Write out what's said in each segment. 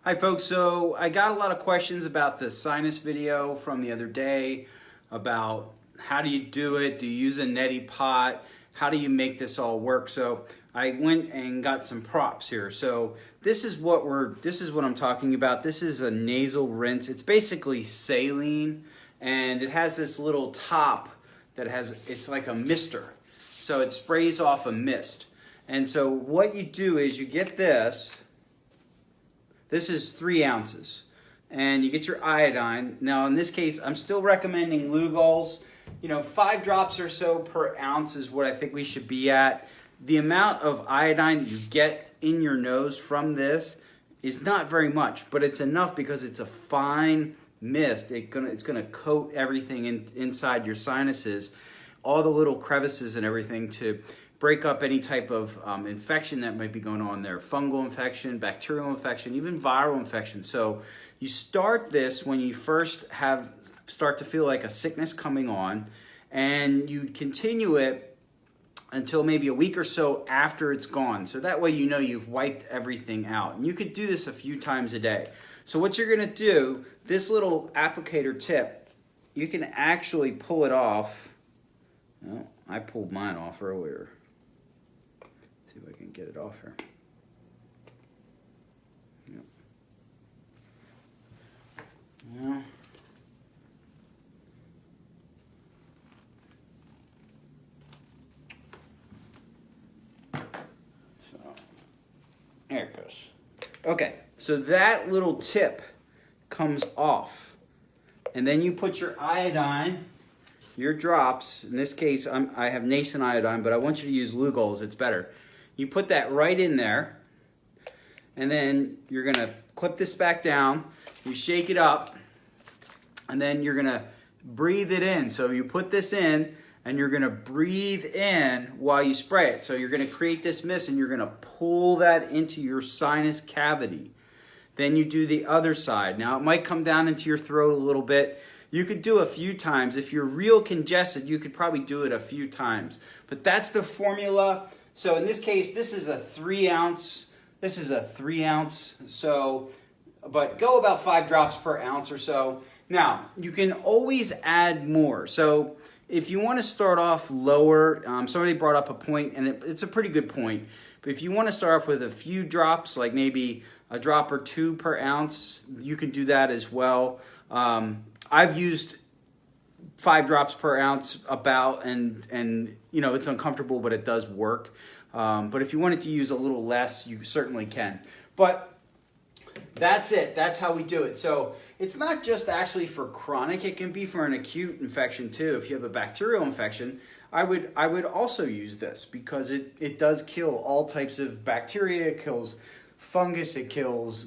Hi folks, so I got a lot of questions about the sinus video from the other day about how do you do it, do you use a neti pot, how do you make this all work? So I went and got some props here. So this is what I'm talking about. This is a nasal rinse. It's basically saline and it has this little top that it's like a mister. So it sprays off a mist. And so what you do is you get this. This is 3 ounces. And you get your iodine. Now in this case, I'm still recommending Lugols. 5 drops or so per ounce is what I think we should be at. The amount of iodine that you get in your nose from this is not very much, but it's enough because it's a fine mist. It's gonna coat everything inside your sinuses, all the little crevices and everything, to break up any type of infection that might be going on there. Fungal infection, bacterial infection, even viral infection. So you start this when you first start to feel like a sickness coming on, and you continue it until maybe a week or so after it's gone. So that way you know you've wiped everything out. And you could do this a few times a day. So what you're gonna do, this little applicator tip, you can actually pull it off. Well, I pulled mine off earlier. See if I can get it off here. Yep. Yeah. So there it goes. Okay, so that little tip comes off, and then you put your iodine, your drops. In this case, I have Nasal iodine, but I want you to use Lugols. It's better. You put that right in there, and then you're gonna clip this back down. You shake it up, and then you're gonna breathe it in. So you put this in, and you're gonna breathe in while you spray it. So you're gonna create this mist, and you're gonna pull that into your sinus cavity. Then you do the other side. Now it might come down into your throat a little bit. You could do a few times. If you're real congested, you could probably do it a few times. But that's the formula. So in this case, this is a 3 ounce. This is a 3 ounce. So, but go about 5 drops per ounce or so. Now, you can always add more. So if you want to start off lower, somebody brought up a point, and it's a pretty good point. But if you want to start off with a few drops, like maybe a drop or 2 per ounce, you can do that as well. I've used 5 drops per ounce about, and it's uncomfortable, but it does work. But if you wanted to use a little less, you certainly can. But that's it. That's how we do it. So it's not just actually for chronic. It can be for an acute infection too. If you have a bacterial infection, I would also use this because it does kill all types of bacteria. It kills fungus, it kills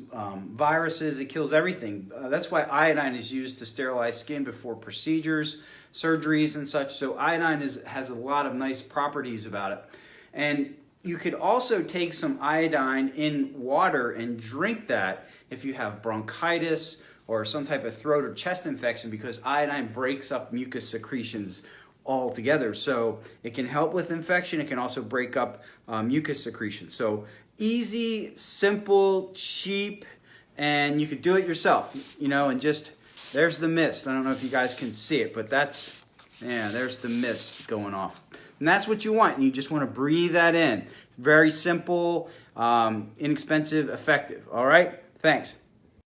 viruses, it kills everything. That's why iodine is used to sterilize skin before procedures, surgeries, and such. So iodine has a lot of nice properties about it. And you could also take some iodine in water and drink that if you have bronchitis or some type of throat or chest infection, because iodine breaks up mucus secretions altogether. So it can help with infection. It can also break up mucus secretion. So easy, simple, cheap, and you could do it yourself, and just, there's the mist. I don't know if you guys can see it, but there's the mist going off. And that's what you want. You just want to breathe that in. Very simple, inexpensive, effective. All right? Thanks.